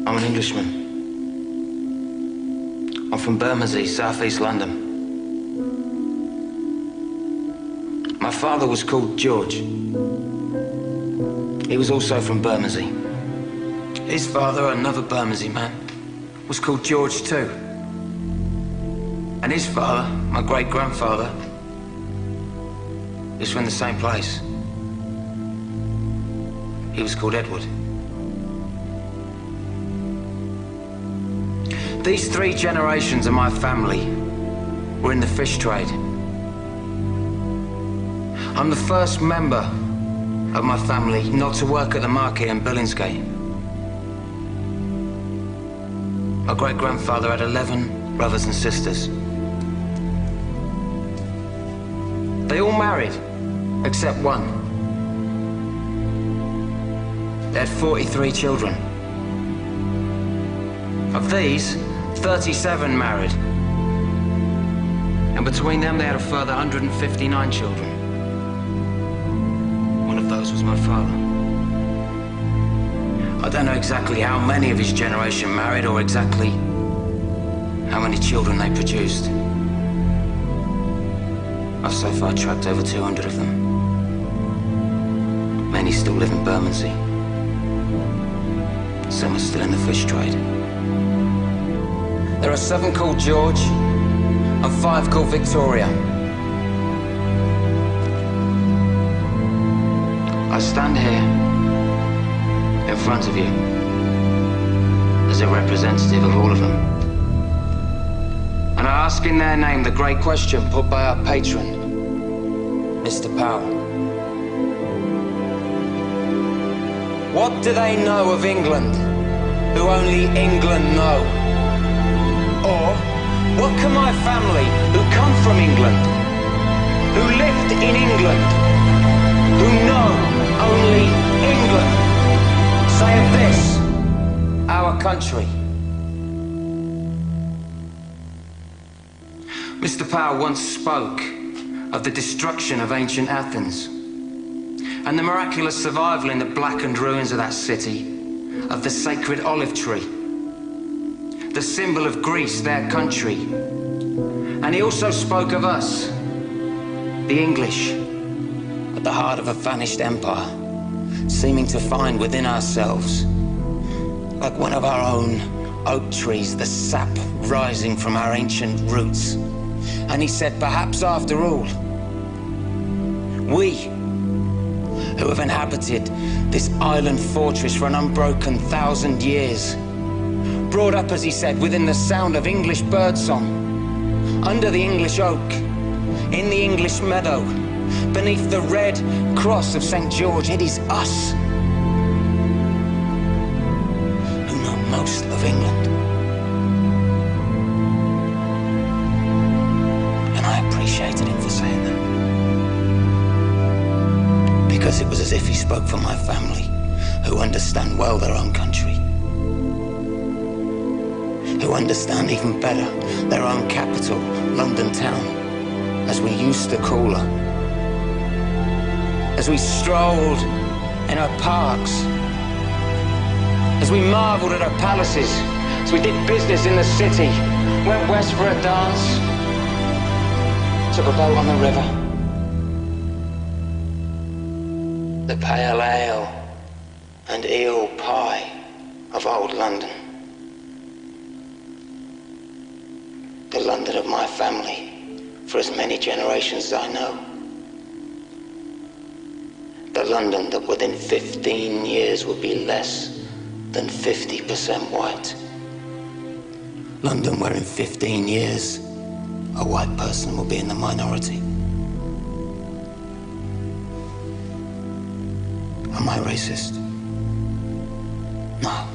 I'm an Englishman. I'm from Bermondsey, southeast London. My father was called George. He was also from Bermondsey. His father, another Bermondsey man, was called George too. And his father, my great-grandfather, is from the same place. He was called Edward. These 3 generations of my family were in the fish trade. I'm the first member of my family not to work at the market in Billingsgate. My great-grandfather had 11 brothers and sisters. They all married, except one. They had 43 children. Of these, 37 married. And between them, they had a further 159 children. One of those was my father. I don't know exactly how many of his generation married or exactly how many children they produced. I've so far tracked over 200 of them. Many still live in Bermondsey. Some are still in the fish trade. There are 7 called George and 5 called Victoria. I stand here in front of you as a representative of all of them. And I ask in their name the great question put by our patron, Mr. Powell. What do they know of England who only England know? Or what can my family who come from England, who lived in England, who know only England, say of this, our country? Mr. Powell once spoke of the destruction of ancient Athens and the miraculous survival in the blackened ruins of that city of the sacred olive tree, the symbol of Greece, their country. And he also spoke of us, the English, at the heart of a vanished empire, seeming to find within ourselves, like one of our own oak trees, the sap rising from our ancient roots. And he said, perhaps after all, we who have inhabited this island fortress for an unbroken 1,000 years, brought up, as he said, within the sound of English birdsong, under the English oak, in the English meadow, beneath the red cross of St. George, it is us who know most of England. And I appreciated him for saying that, because it was as if he spoke for my family, who understand well their own country, who understand even better their own capital, London town, as we used to call her. As we strolled in her parks, as we marveled at her palaces, as we did business in the city, went west for a dance, took a boat on the river. The pale ale and eel pie of old London. The London of my family, for as many generations as I know. The London that within 15 years will be less than 50% white. London where in 15 years, a white person will be in the minority. Am I racist? No.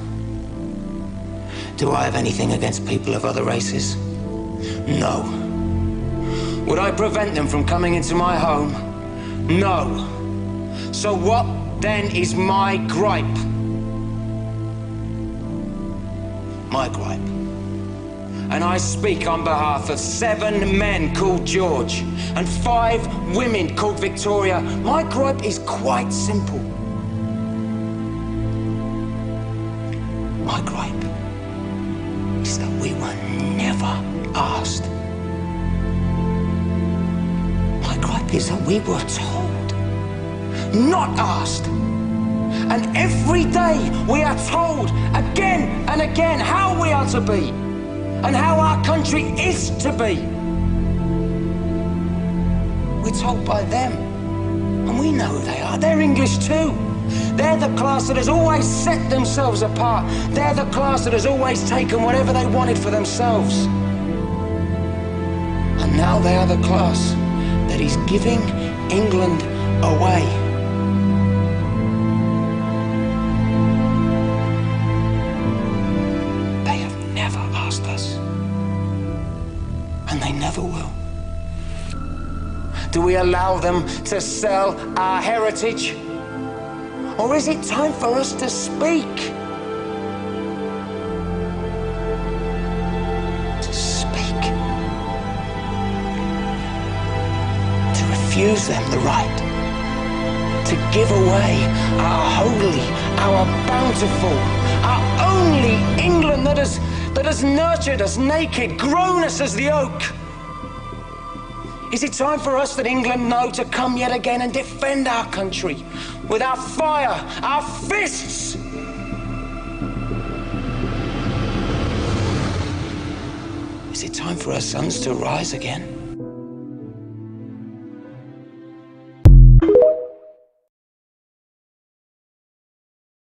Do I have anything against people of other races? No. Would I prevent them from coming into my home? No. So what then is my gripe? My gripe. And I speak on behalf of 7 men called George and 5 women called Victoria. My gripe is quite simple. My gripe place that we were never asked. My gripe is that we were told, not asked. And every day we are told again and again how we are to be and how our country is to be. We're told by them, and we know who they are. They're English too. They're the class that has always set themselves apart. They're the class that has always taken whatever they wanted for themselves. And now they are the class that is giving England away. They have never asked us, and they never will. Do we allow them to sell our heritage? Or is it time for us to speak? To speak. To refuse them the right to give away our holy, our bountiful, our only England that has nurtured us naked, grown us as the oak. Is it time for us that England know to come yet again and defend our country with our fire, our fists? Is it time for our sons to rise again?